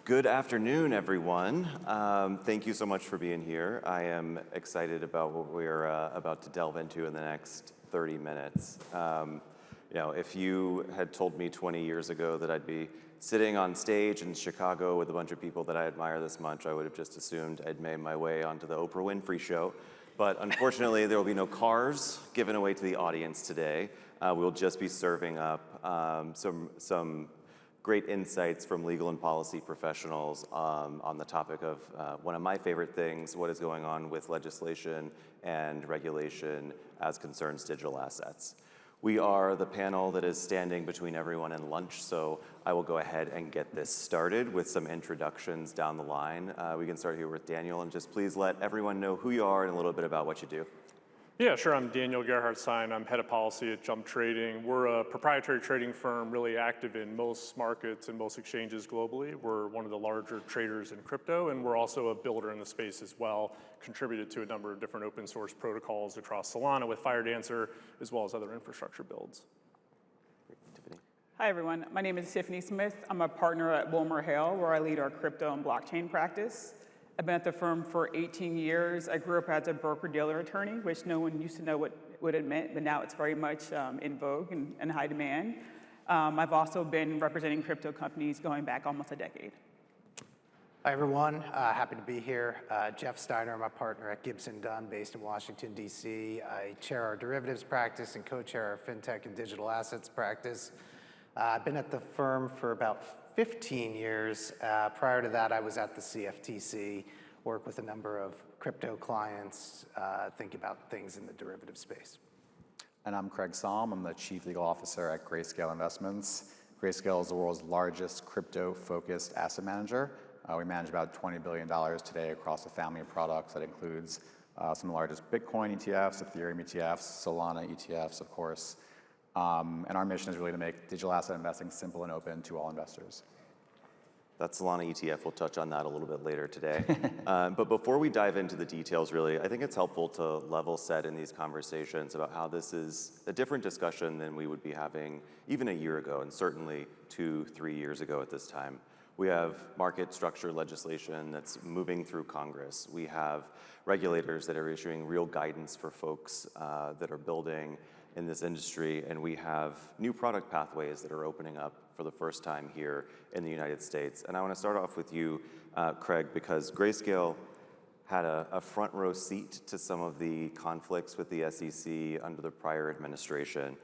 Good afternoon, everyone. Thank you so much for being here. I am excited about what we're about to delve into in the next 30 minutes. If you had told me 20 years ago that I'd be sitting on stage in Chicago with a bunch of people that I admire this much, I would have just assumed I'd made my way onto the Oprah Winfrey Show. But unfortunately, there will be no cars given away to the audience today. We'll just be serving up some great insights from legal and policy professionals on the topic of one of my favorite things, what is going on with legislation and regulation as concerns digital assets. We are the panel that is standing between everyone and lunch, so I will go ahead and get this started with some introductions down the line. We can start here with Daniel, and just please let everyone know who you are and a little bit about what you do. Yeah, sure. I'm Daniel Gerhardstein. I'm head of policy at Jump Trading. We're a proprietary trading firm really active in most markets and most exchanges globally. We're one of the larger traders in crypto, and we're also a builder in the space as well, contributed to a number of different open source protocols across Solana with FireDancer, as well as other infrastructure builds. Tiffany. Hi, everyone. My name is Tiffany Smith. I'm a partner at WilmerHale, where I lead our crypto and blockchain practice. I've been at the firm for 18 years. I grew up as a broker-dealer attorney, which no one used to know what it meant, but now it's very much in vogue and high demand. I've also been representing crypto companies going back almost a decade. Hi, everyone. Happy to be here. Jeff Steiner, I'm a partner at Gibson, Dunn, based in Washington, D.C. I chair our derivatives practice and co-chair our fintech and digital assets practice. I've been at the firm for about 15 years. Prior to that, I was at the CFTC, work with a number of crypto clients, think about things in the derivative space. And I'm Craig Salm. I'm the Chief Legal Officer at Grayscale Investments. Grayscale is the world's largest crypto-focused asset manager. We manage about $20 billion today across a family of products that includes some of the largest Bitcoin ETFs, Ethereum ETFs, Solana ETFs, of course. And our mission is really to make digital asset investing simple and open to all investors. That Solana ETF, we'll touch on that a little bit later today. But before we dive into the details, really, I think it's helpful to level set in these conversations about how this is a different discussion than we would be having even a year ago, and certainly 2-3 years ago at this time. We have market structure legislation that's moving through Congress. We have regulators that are issuing real guidance for folks that are building in this industry, and we have new product pathways that are opening up for the first time here in the United States. And I want to start off with you, Craig, because Grayscale had a front row seat to some of the conflicts with the SEC under the prior administration.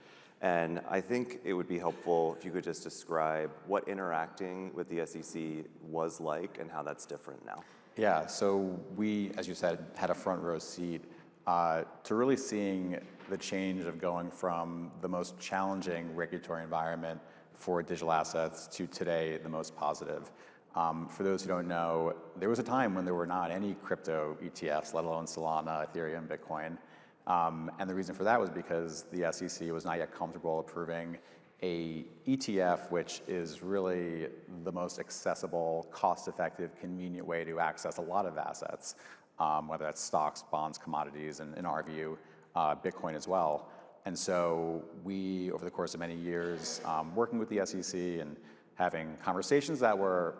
And I think it would be helpful if you could just describe what interacting with the SEC was like and how that's different now. Yeah, so we, as you said, had a front row seat to really seeing the change of going from the most challenging regulatory environment for digital assets to today the most positive. For those who don't know, there was a time when there were not any crypto ETFs, let alone Solana, Ethereum, Bitcoin. And the reason for that was because the SEC was not yet comfortable approving a ETF, which is really the most accessible, cost-effective, convenient way to access a lot of assets, whether that's stocks, bonds, commodities, and in our view, Bitcoin as well. And so we, over the course of many years, working with the SEC and having conversations that were,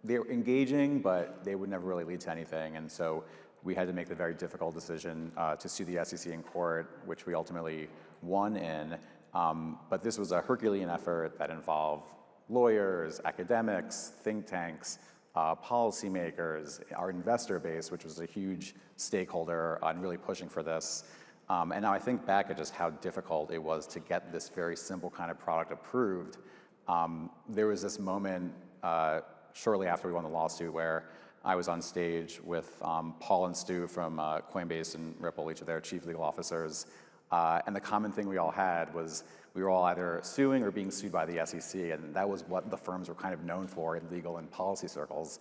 they were engaging, but they would never really lead to anything. And so we had to make the very difficult decision to sue the SEC in court, which we ultimately won in. But this was a Herculean effort that involved lawyers, academics, think tanks, policymakers, our investor base, which was a huge stakeholder on really pushing for this. And now I think back at just how difficult it was to get this very simple kind of product approved. There was this moment shortly after we won the lawsuit where I was on stage with Paul and Stu from Coinbase and Ripple, each of their chief legal officers. And the common thing we all had was we were all either suing or being sued by the SEC, and that was what the firms were kind of known for in legal and policy circles.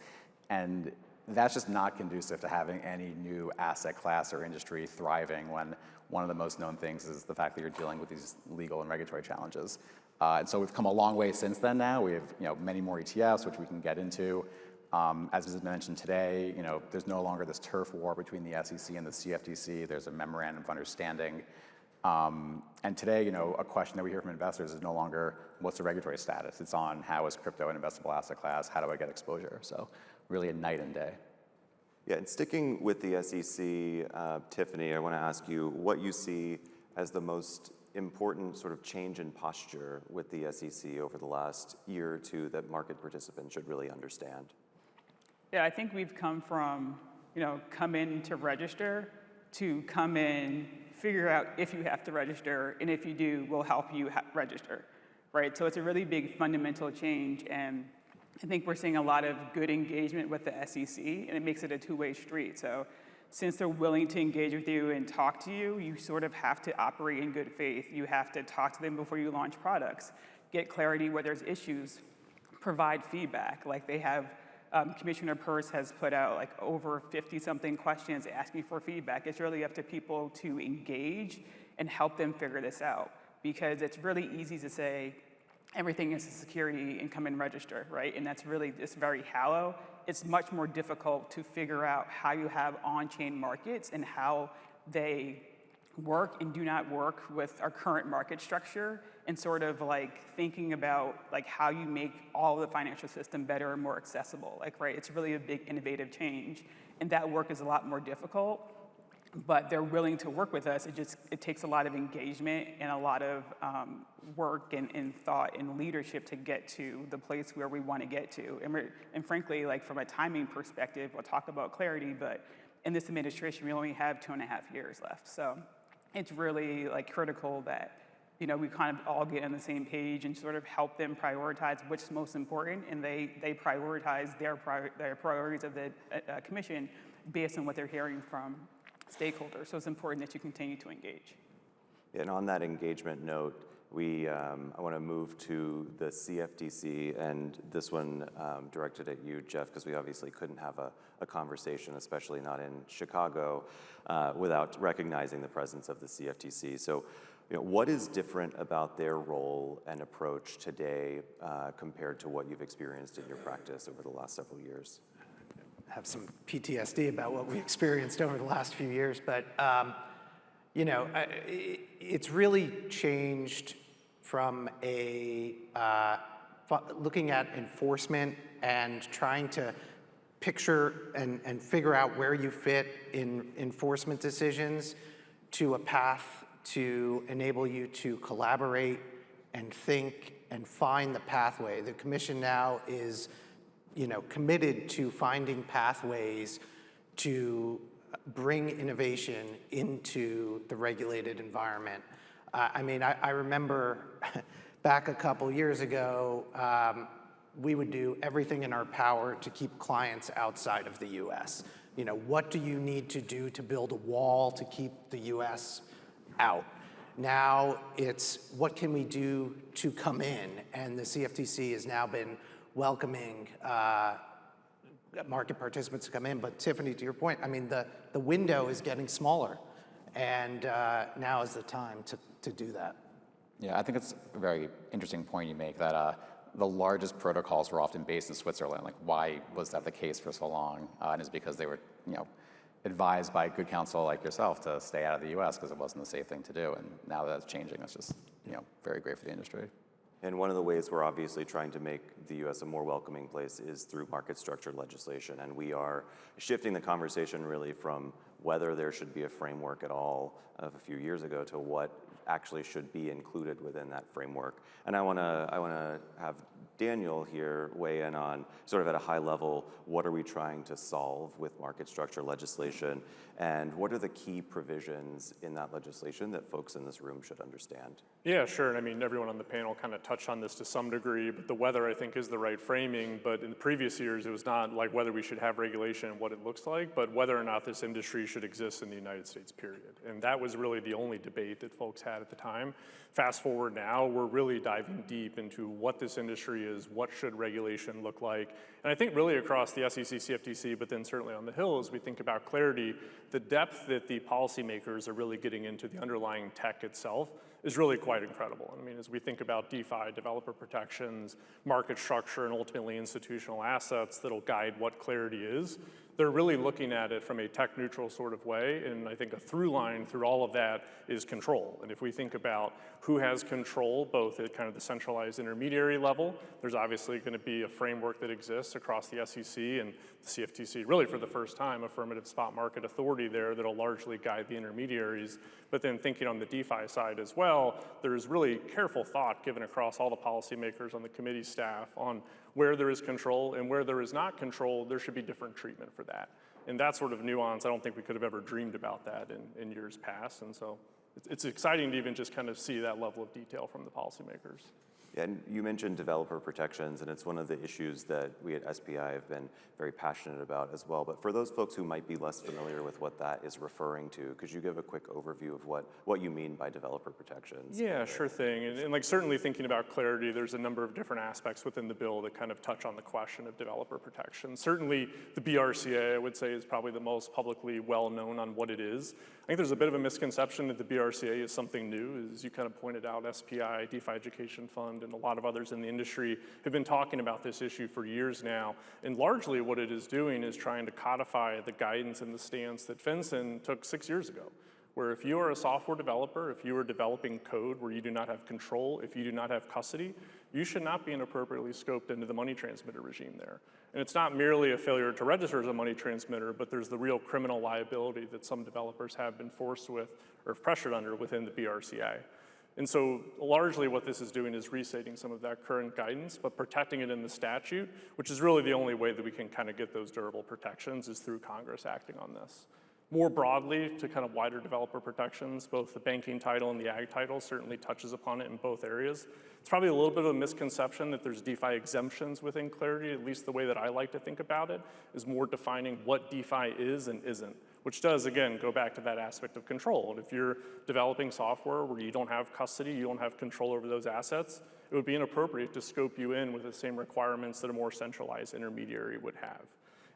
And that's just not conducive to having any new asset class or industry thriving when one of the most known things is the fact that you're dealing with these legal and regulatory challenges. And so we've come a long way since then now. We have many more ETFs, which we can get into. As was mentioned today, there's no longer this turf war between the SEC and the CFTC. There's a memorandum of understanding. And today, a question that we hear from investors is no longer what's the regulatory status. It's on how is crypto an investable asset class? How do I get exposure? So really a night and day. Yeah, and sticking with the SEC, Tiffany, I want to ask you what you see as the most important sort of change in posture with the SEC over the last year or two that market participants should really understand. Yeah, I think we've come from, come in to register to come in, figure out if you have to register, and if you do, we'll help you register, right? So it's a really big fundamental change, and I think we're seeing a lot of good engagement with the SEC, and it makes it a two-way street. So since they're willing to engage with you and talk to you, you sort of have to operate in good faith. You have to talk to them before you launch products, get clarity where there's issues, provide feedback. Like they have, Commissioner Peirce has put out like over 50-something questions asking for feedback. It's really up to people to engage and help them figure this out, because it's really easy to say everything is a security and come and register, right? And that's really just very hollow. It's much more difficult to figure out how you have on-chain markets and how they work and do not work with our current market structure, and sort of like thinking about like how you make all of the financial system better and more accessible. Like, right, it's really a big innovative change, and that work is a lot more difficult, but they're willing to work with us. It takes a lot of engagement and a lot of work and thought and leadership to get to the place where we want to get to. And frankly, like from a timing perspective, we'll talk about clarity, but in this administration, we only have 2.5 years left. So it's really like critical that we kind of all get on the same page and sort of help them prioritize what's most important, and they prioritize their priorities of the commission based on what they're hearing from stakeholders. So it's important that you continue to engage. And on that engagement note, I want to move to the CFTC, and this one directed at you, Jeff, because we obviously couldn't have a conversation, especially not in Chicago, without recognizing the presence of the CFTC. So, what is different about their role and approach today compared to what you've experienced in your practice over the last several years? Have some PTSD about what we experienced over the last few years, but it's really changed from looking at enforcement and trying to picture and figure out where you fit in enforcement decisions to a path to enable you to collaborate and think and find the pathway. The commission now is committed to finding pathways to bring innovation into the regulated environment. I remember back a couple years ago, we would do everything in our power to keep clients outside of the US. What do you need to do to build a wall to keep the US out? Now it's what can we do to come in, and the CFTC has now been welcoming market participants to come in. But Tiffany, to your point, the window is getting smaller, and now is the time to do that. Yeah, I think it's a very interesting point you make that the largest protocols were often based in Switzerland. Like, why was that the case for so long? And it's because they were, advised by good counsel like yourself to stay out of the U.S. because it wasn't the safe thing to do. And now that that's changing, that's just, very great for the industry. And one of the ways we're obviously trying to make the U.S. a more welcoming place is through market structure legislation. And we are shifting the conversation really from whether there should be a framework at all of a few years ago to what actually should be included within that framework. And I want to have Daniel here weigh in on, sort of at a high level, what are we trying to solve with market structure legislation, and what are the key provisions in that legislation that folks in this room should understand? Yeah, sure. And everyone on the panel kind of touched on this to some degree, but the whether, I think, is the right framing. But in the previous years, it was not like whether we should have regulation and what it looks like, but whether or not this industry should exist in the United States, period. And that was really the only debate that folks had at the time. Fast forward now, we're really diving deep into what this industry is, what should regulation look like. And I think really across the SEC, CFTC, but then certainly on the Hill, as we think about clarity, the depth that the policymakers are really getting into the underlying tech itself is really quite incredible. I mean, as we think about DeFi, developer protections, market structure, and ultimately institutional assets that'll guide what clarity is, they're really looking at it from a tech neutral sort of way, and I think a through line through all of that is control. And if we think about who has control, both at kind of the centralized intermediary level, there's obviously going to be a framework that exists across the SEC and the CFTC, really for the first time, affirmative spot market authority there that'll largely guide the intermediaries. But then thinking on the DeFi side as well, there's really careful thought given across all the policymakers on the committee staff on where there is control and where there is not control, there should be different treatment for that. And that sort of nuance, I don't think we could have ever dreamed about that in years past. And so it's exciting to even just kind of see that level of detail from the policymakers. Yeah, and you mentioned developer protections, and it's one of the issues that we at SPI have been very passionate about as well. But for those folks who might be less familiar with what that is referring to, could you give a quick overview of what you mean by developer protections? Yeah, sure thing. And like certainly thinking about clarity, there's a number of different aspects within the bill that kind of touch on the question of developer protection. Certainly the BRCA, I would say, is probably the most publicly well known on what it is. I think there's a bit of a misconception that the BRCA is something new. As you kind of pointed out, SPI, DeFi Education Fund, and a lot of others in the industry have been talking about this issue for years now. And largely what it is doing is trying to codify the guidance and the stance that FinCEN took 6 years ago, where if you are a software developer, if you are developing code where you do not have control, if you do not have custody, you should not be inappropriately scoped into the money transmitter regime there. And it's not merely a failure to register as a money transmitter, but there's the real criminal liability that some developers have been forced with or pressured under within the BRCA. And so largely what this is doing is restating some of that current guidance, but protecting it in the statute, which is really the only way that we can kind of get those durable protections is through Congress acting on this. More broadly, to kind of wider developer protections, both the banking title and the ag title certainly touches upon it in both areas. It's probably a little bit of a misconception that there's DeFi exemptions within Clarity, at least the way that I like to think about it, is more defining what DeFi is and isn't, which does, again, go back to that aspect of control. And if you're developing software where you don't have custody, you don't have control over those assets, it would be inappropriate to scope you in with the same requirements that a more centralized intermediary would have.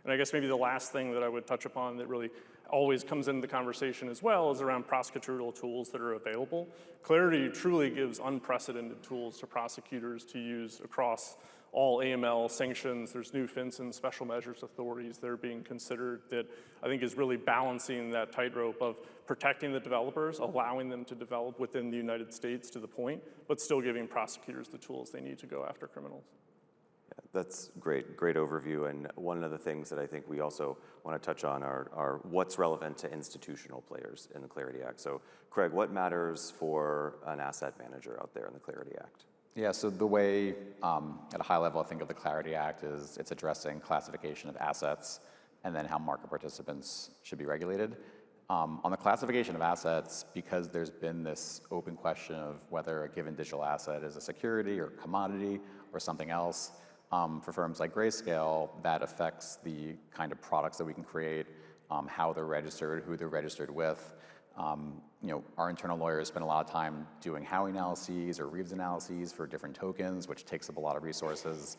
And I guess maybe the last thing that I would touch upon that really always comes into the conversation as well is around prosecutorial tools that are available. Clarity truly gives unprecedented tools to prosecutors to use across all AML sanctions. There's new FinCEN special measures authorities that are being considered that I think is really balancing that tightrope of protecting the developers, allowing them to develop within the United States to the point, but still giving prosecutors the tools they need to go after criminals. That's great overview. And one of the things that I think we also want to touch on are what's relevant to institutional players in the Clarity Act. So Craig, what matters for an asset manager out there in the Clarity Act? Yeah, so the way, at a high level, I think of the Clarity Act is it's addressing classification of assets and then how market participants should be regulated. On the classification of assets, because there's been this open question of whether a given digital asset is a security or commodity or something else, for firms like Grayscale, that affects the kind of products that we can create, how they're registered, who they're registered with. Our internal lawyers spend a lot of time doing Howey analyses or Reeves analyses for different tokens, which takes up a lot of resources.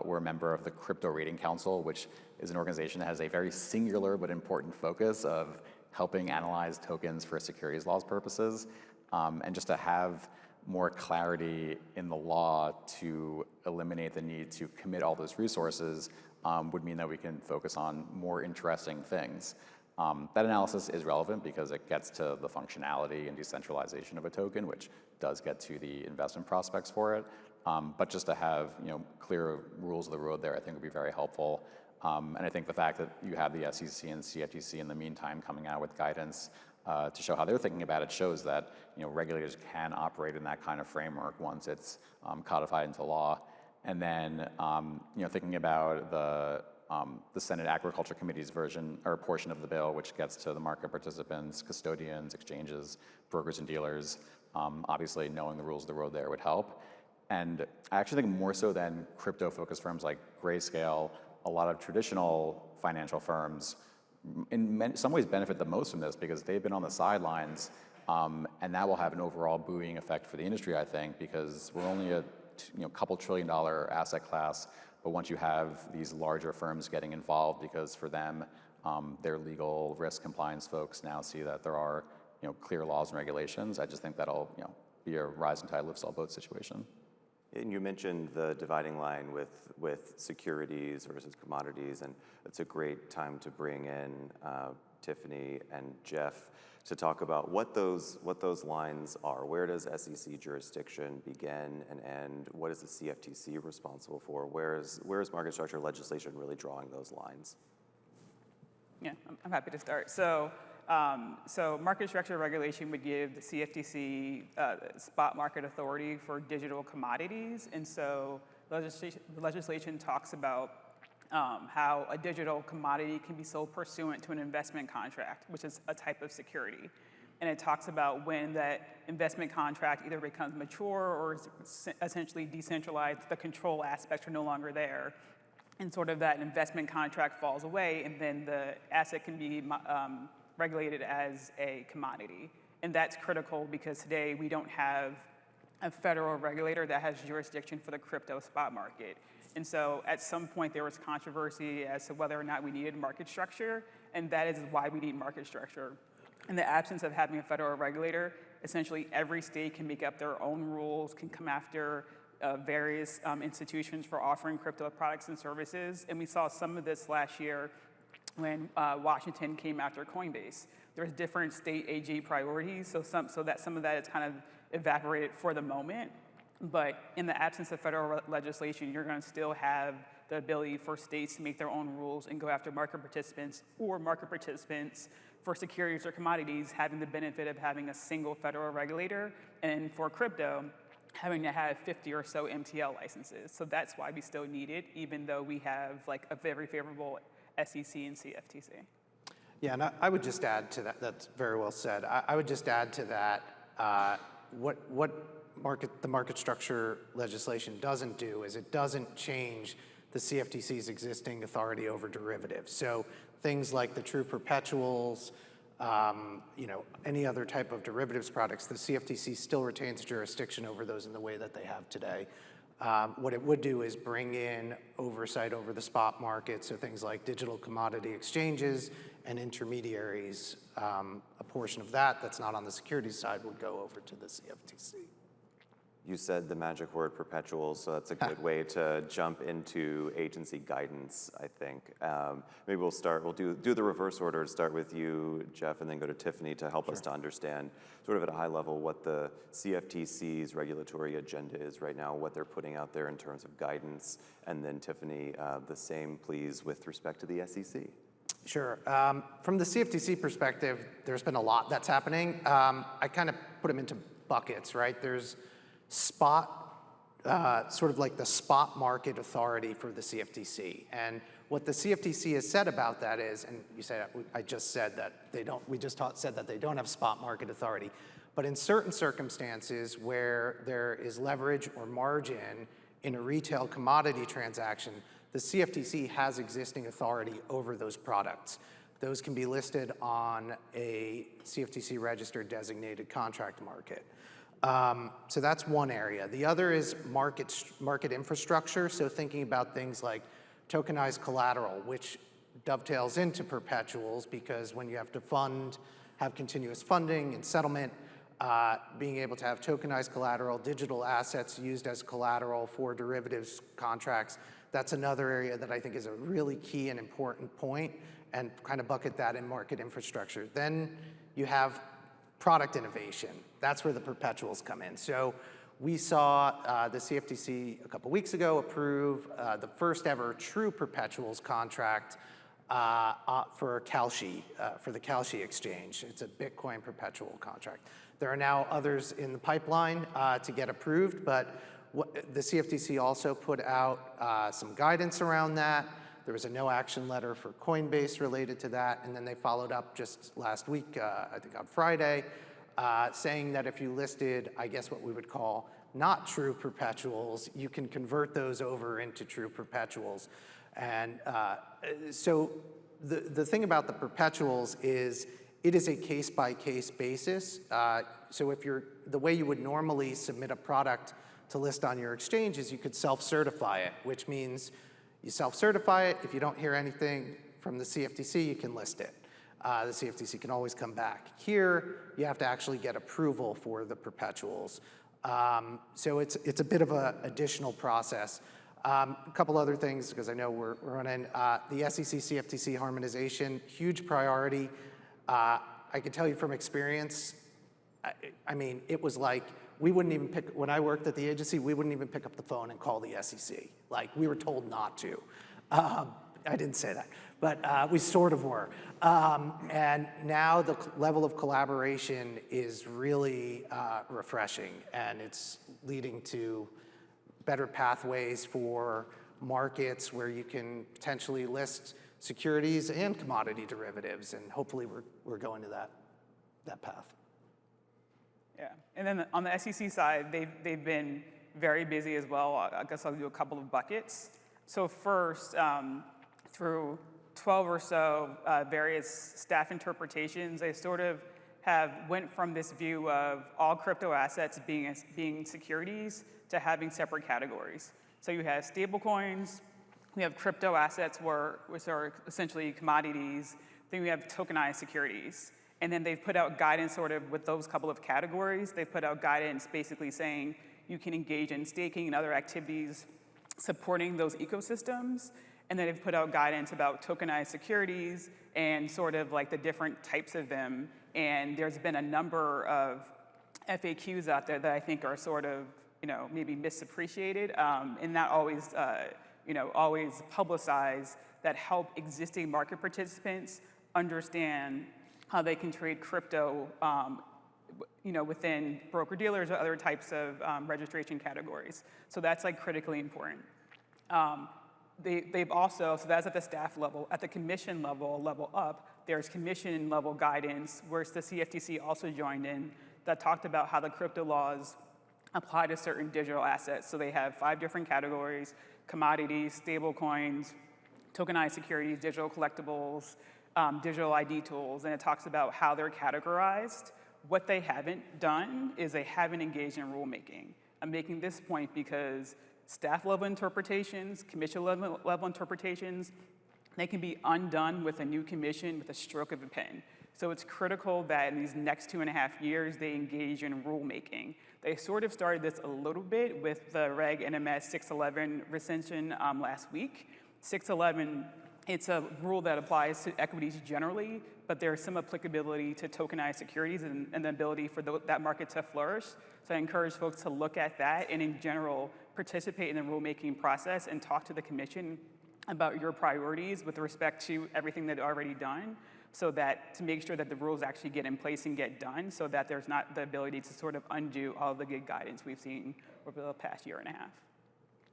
We're a member of the Crypto Rating Council, which is an organization that has a very singular but important focus of helping analyze tokens for securities laws purposes. And just to have more clarity in the law to eliminate the need to commit all those resources would mean that we can focus on more interesting things. That analysis is relevant because it gets to the functionality and decentralization of a token, which does get to the investment prospects for it. But just to have clear rules of the road there, I think would be very helpful. And I think the fact that you have the SEC and CFTC in the meantime coming out with guidance to show how they're thinking about it shows that regulators can operate in that kind of framework once it's codified into law. And then thinking about the Senate Agriculture Committee's version or portion of the bill, which gets to the market participants, custodians, exchanges, brokers and dealers. Obviously, knowing the rules of the road there would help. And I actually think more so than crypto-focused firms like Grayscale, a lot of traditional financial firms in some ways benefit the most from this because they've been on the sidelines, and that will have an overall buoying effect for the industry, I think, because we're only a couple $1 trillion asset class, but once you have these larger firms getting involved, because for them, their legal risk compliance folks now see that there are clear laws and regulations, I just think that'll be a rising tide lifts all boats situation. And you mentioned the dividing line with securities versus commodities, and it's a great time to bring in Tiffany and Jeff to talk about what those lines are. Where does SEC jurisdiction begin and end? What is the CFTC responsible for? Where is market structure legislation really drawing those lines? Yeah, I'm happy to start. So market structure regulation would give the CFTC spot market authority for digital commodities. And so legislation talks about how a digital commodity can be sold pursuant to an investment contract, which is a type of security. And it talks about when that investment contract either becomes mature or is essentially decentralized, the control aspects are no longer there. And sort of that investment contract falls away, and then the asset can be regulated as a commodity. And that's critical because today we don't have a federal regulator that has jurisdiction for the crypto spot market. And so at some point there was controversy as to whether or not we needed market structure, and that is why we need market structure. In the absence of having a federal regulator, essentially every state can make up their own rules, can come after various institutions for offering crypto products and services. And we saw some of this last year when Washington came after Coinbase. There's different state AG priorities, so some of that is kind of evaporated for the moment. But in the absence of federal legislation, you're going to still have the ability for states to make their own rules and go after market participants, or market participants for securities or commodities having the benefit of having a single federal regulator, and for crypto, having to have 50 or so MTL licenses. So that's why we still need it, even though we have like a very favorable SEC and CFTC. Yeah, and I would just add to that, that's very well said. I would just add to that, what the market structure legislation doesn't do is it doesn't change the CFTC's existing authority over derivatives. So things like the true perpetuals, any other type of derivatives products, the CFTC still retains jurisdiction over those in the way that they have today. What it would do is bring in oversight over the spot market, so things like digital commodity exchanges and intermediaries. A portion of that's not on the securities side would go over to the CFTC. You said the magic word perpetuals, so that's a good way to jump into agency guidance, I think. Maybe we'll do the reverse order, start with you, Jeff, and then go to Tiffany to help us to understand sort of at a high level what the CFTC's regulatory agenda is right now, what they're putting out there in terms of guidance, and then Tiffany, the same please with respect to the SEC. Sure. From the CFTC perspective, there's been a lot that's happening. I kind of put them into buckets, right? There's spot, sort of like the spot market authority for the CFTC. And what the CFTC has said about that is, and you said, I just said that said that they don't have spot market authority. But in certain circumstances where there is leverage or margin in a retail commodity transaction, the CFTC has existing authority over those products. Those can be listed on a CFTC registered designated contract market. So that's one area. The other is market infrastructure, so thinking about things like tokenized collateral, which dovetails into perpetuals, because when you have to have continuous funding and settlement, being able to have tokenized collateral, digital assets used as collateral for derivatives contracts, that's another area that I think is a really key and important point, and kind of bucket that in market infrastructure. Then you have product innovation. That's where the perpetuals come in. So we saw the CFTC a couple weeks ago approve the first ever true perpetuals contract for Kalshi, for the Kalshi exchange. It's a Bitcoin perpetual contract. There are now others in the pipeline to get approved, but the CFTC also put out some guidance around that. There was a no action letter for Coinbase related to that, and then they followed up just last week, I think on Friday, saying that if you listed, I guess what we would call not true perpetuals, you can convert those over into true perpetuals. And so the thing about the perpetuals is it is a case-by-case basis. So if the way you would normally submit a product to list on your exchange is you could self-certify it, which means you self-certify it. If you don't hear anything from the CFTC, you can list it. the CFTC can always come back. Here, you have to actually get approval for the perpetuals. So it's a bit of an additional process. A couple other things, because I know we're running. The SEC CFTC harmonization, huge priority. I can tell you from experience, I mean, it was like, we wouldn't even when I worked at the agency, we wouldn't even pick up the phone and call the SEC. Like, we were told not to. I didn't say that, but we sort of were. And now the level of collaboration is really refreshing, and it's leading to better pathways for markets where you can potentially list securities and commodity derivatives, and hopefully we're going to that path. Yeah, and then on the SEC side, they've been very busy as well. I guess I'll do a couple of buckets. So first, through 12 or so various staff interpretations, they sort of went from this view of all crypto assets being securities to having separate categories. So you have stable coins, we have crypto assets which are essentially commodities, then we have tokenized securities. And then they've put out guidance sort of with those couple of categories. They've put out guidance basically saying you can engage in staking and other activities supporting those ecosystems. And then they've put out guidance about tokenized securities and sort of like the different types of them. And there's been a number of FAQs out there that I think are sort of, maybe misappreciated and not always, always publicized, that help existing market participants understand how they can trade crypto, within broker-dealers or other types of registration categories. So that's like critically important. They've also, so that's at the staff level. At the commission level up, there's commission level guidance, where the CFTC also joined in, that talked about how the crypto laws apply to certain digital assets. So they have 5 different categories: commodities, stable coins, tokenized securities, digital collectibles, digital ID tools, and it talks about how they're categorized. What they haven't done is they haven't engaged in rulemaking. I'm making this point because staff level interpretations, commission level interpretations, they can be undone with a new commission with a stroke of a pen. So it's critical that in these next 2.5 years, they engage in rulemaking. They sort of started this a little bit with the Reg NMS 611 recension last week. 611, it's a rule that applies to equities generally, but there's some applicability to tokenized securities and the ability for that market to flourish. So I encourage folks to look at that and in general, participate in the rulemaking process and talk to the commission about your priorities with respect to everything that's already done, so that to make sure that the rules actually get in place and get done, so that there's not the ability to sort of undo all the good guidance we've seen over the past 1.5 years.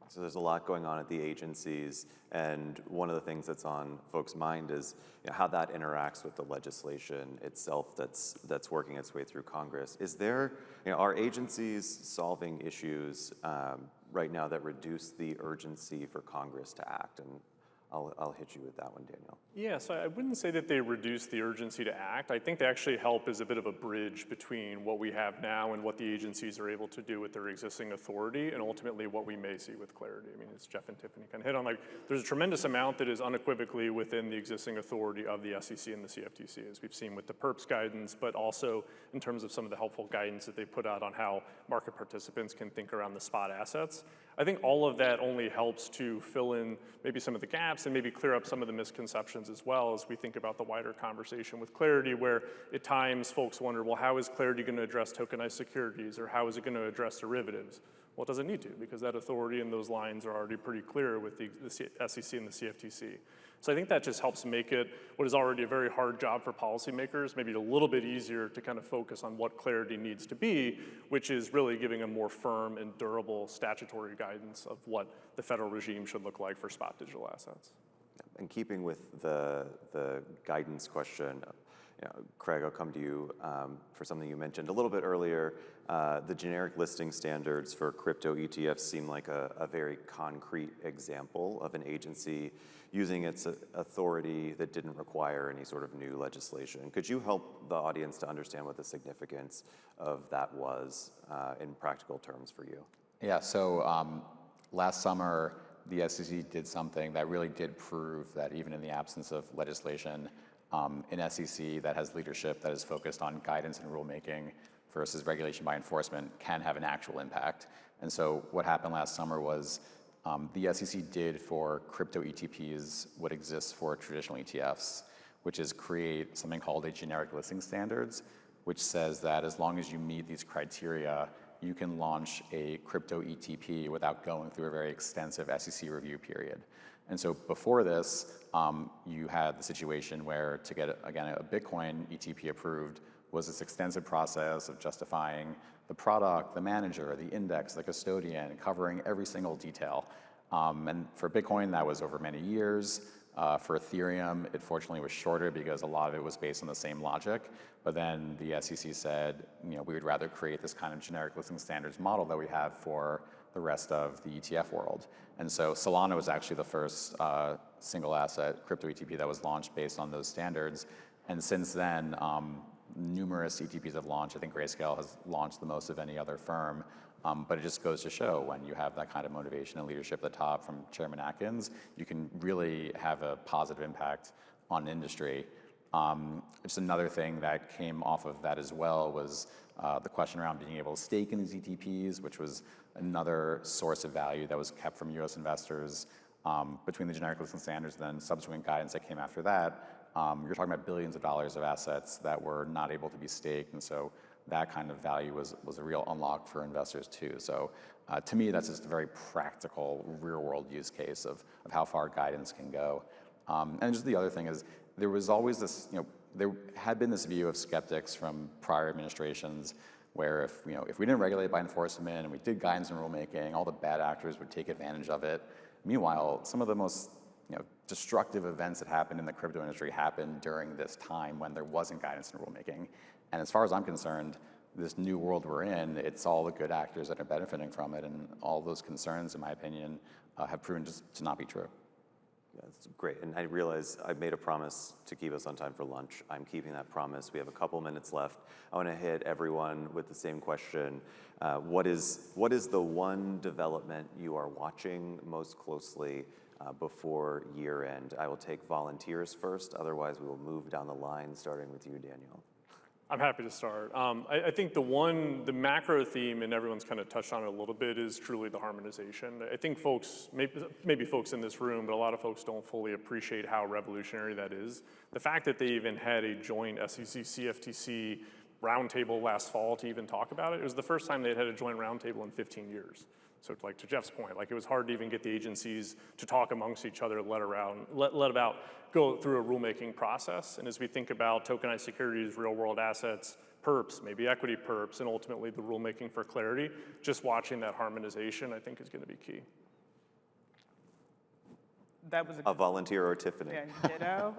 So there's a lot going on at the agencies, and one of the things that's on folks' mind is how that interacts with the legislation itself that's working its way through Congress. Is there, are agencies solving issues right now that reduce the urgency for Congress to act? And I'll hit you with that one, Daniel. Yeah, so I wouldn't say that they reduce the urgency to act. I think they actually help as a bit of a bridge between what we have now and what the agencies are able to do with their existing authority, and ultimately what we may see with clarity. I mean, as Jeff and Tiffany kind of hit on, there's a tremendous amount that is unequivocally within the existing authority of the SEC and the CFTC, as we've seen with the PERPS guidance, but also in terms of some of the helpful guidance that they put out on how market participants can think around the spot assets. I think all of that only helps to fill in maybe some of the gaps and maybe clear up some of the misconceptions as well, as we think about the wider conversation with clarity, where at times folks wonder, well, how is clarity going to address tokenized securities, or how is it going to address derivatives? Well, it doesn't need to, because that authority and those lines are already pretty clear with the SEC and the CFTC. So I think that just helps make it, what is already a very hard job for policymakers, maybe a little bit easier to kind of focus on what clarity needs to be, which is really giving a more firm and durable statutory guidance of what the federal regime should look like for spot digital assets. And keeping with the guidance question, Craig, I'll come to you for something you mentioned a little bit earlier. The generic listing standards for crypto ETFs seem like a very concrete example of an agency using its authority that didn't require any sort of new legislation. Could you help the audience to understand what the significance of that was in practical terms for you? Yeah, so last summer, the SEC did something that really did prove that even in the absence of legislation, an SEC that has leadership that is focused on guidance and rulemaking versus regulation by enforcement can have an actual impact. And so what happened last summer was the SEC did for crypto ETPs what exists for traditional ETFs, which is create something called a generic listing standards, which says that as long as you meet these criteria, you can launch a crypto ETP without going through a very extensive SEC review period. And so before this, you had the situation where to get, again, a Bitcoin ETP approved was this extensive process of justifying the product, the manager, the index, the custodian, covering every single detail. And for Bitcoin, that was over many years. For Ethereum, it fortunately was shorter because a lot of it was based on the same logic. But then the SEC said, we would rather create this kind of generic listing standards model that we have for the rest of the ETF world. And so Solana was actually the first single asset crypto ETP that was launched based on those standards. And since then, numerous ETPs have launched. I think Grayscale has launched the most of any other firm. But it just goes to show when you have that kind of motivation and leadership at the top from Chairman Atkins, you can really have a positive impact on industry. Just another thing that came off of that as well was the question around being able to stake in these ETPs, which was another source of value that was kept from US investors between the generic listing standards and then subsequent guidance that came after that. You're talking about billions of dollars of assets that were not able to be staked. And so that kind of value was a real unlock for investors too. So to me, that's just a very practical, real-world use case of how far guidance can go. And just the other thing is, there was always this, there had been this view of skeptics from prior administrations where if we didn't regulate by enforcement and we did guidance and rulemaking, all the bad actors would take advantage of it. Meanwhile, some of the most destructive events that happened in the crypto industry happened during this time when there wasn't guidance and rulemaking. And as far as I'm concerned, this new world we're in, it's all the good actors that are benefiting from it, and all those concerns, in my opinion, have proven just to not be true. That's great. And I realize I made a promise to keep us on time for lunch. I'm keeping that promise. We have a couple minutes left. I want to hit everyone with the same question. What is the one development you are watching most closely before year end? I will take volunteers first. Otherwise, we will move down the line, starting with you, Daniel. I'm happy to start. I think the macro theme, and everyone's kind of touched on it a little bit, is truly the harmonization. I think folks, maybe folks in this room, but a lot of folks don't fully appreciate how revolutionary that is. The fact that they even had a joint SEC CFTC roundtable last fall to even talk about it was the first time they'd had a joint roundtable in 15 years. So like to Jeff's point, like it was hard to even get the agencies to talk amongst each other, let about go through a rulemaking process. And as we think about tokenized securities, real world assets, perps, maybe equity perps, and ultimately the rulemaking for clarity, just watching that harmonization, I think is going to be key. That was A volunteer or Tiffany? Yeah, ditto.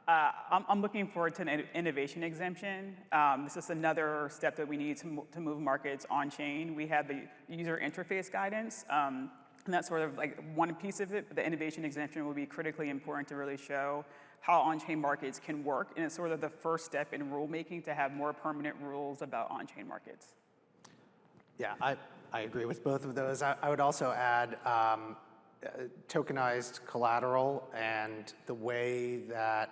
I'm looking forward to an innovation exemption. This is another step that we need to move markets on chain. We have the user interface guidance, and that's sort of like one piece of it. But the innovation exemption will be critically important to really show how on-chain markets can work, and it's sort of the first step in rulemaking to have more permanent rules about on-chain markets. Yeah, I agree with both of those. I would also add tokenized collateral and the way that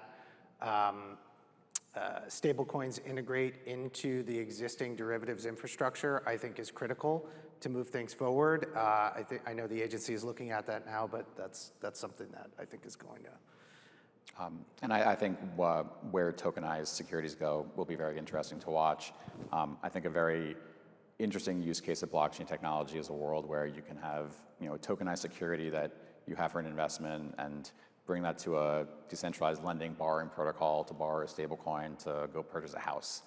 stablecoins integrate into the existing derivatives infrastructure, I think is critical to move things forward. I know the agency is looking at that now, but that's something that I think is going to. And I think where tokenized securities go will be very interesting to watch. I think a very interesting use case of blockchain technology is a world where you can have a tokenized security that you have for an investment and bring that to a decentralized lending borrowing protocol to borrow a stable coin to go purchase a house.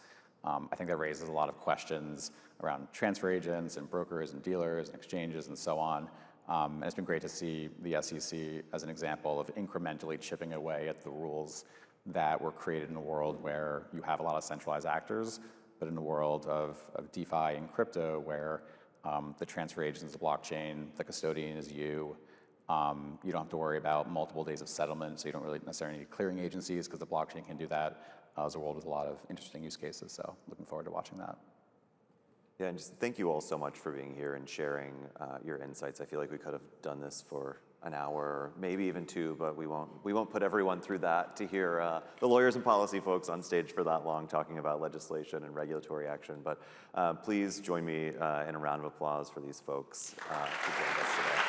I think that raises a lot of questions around transfer agents and brokers and dealers and exchanges and so on. And it's been great to see the SEC as an example of incrementally chipping away at the rules that were created in a world where you have a lot of centralized actors, but in a world of DeFi and crypto where the transfer agent is the blockchain, the custodian is you. You don't have to worry about multiple days of settlement, so you don't really necessarily need clearing agencies because the blockchain can do that. It's a world with a lot of interesting use cases, so looking forward to watching that. Yeah, and just thank you all so much for being here and sharing your insights. I feel like we could have done this for an hour, maybe even 2, but we won't put everyone through that to hear the lawyers and policy folks on stage for that long talking about legislation and regulatory action. But please join me in a round of applause for these folks who joined us today.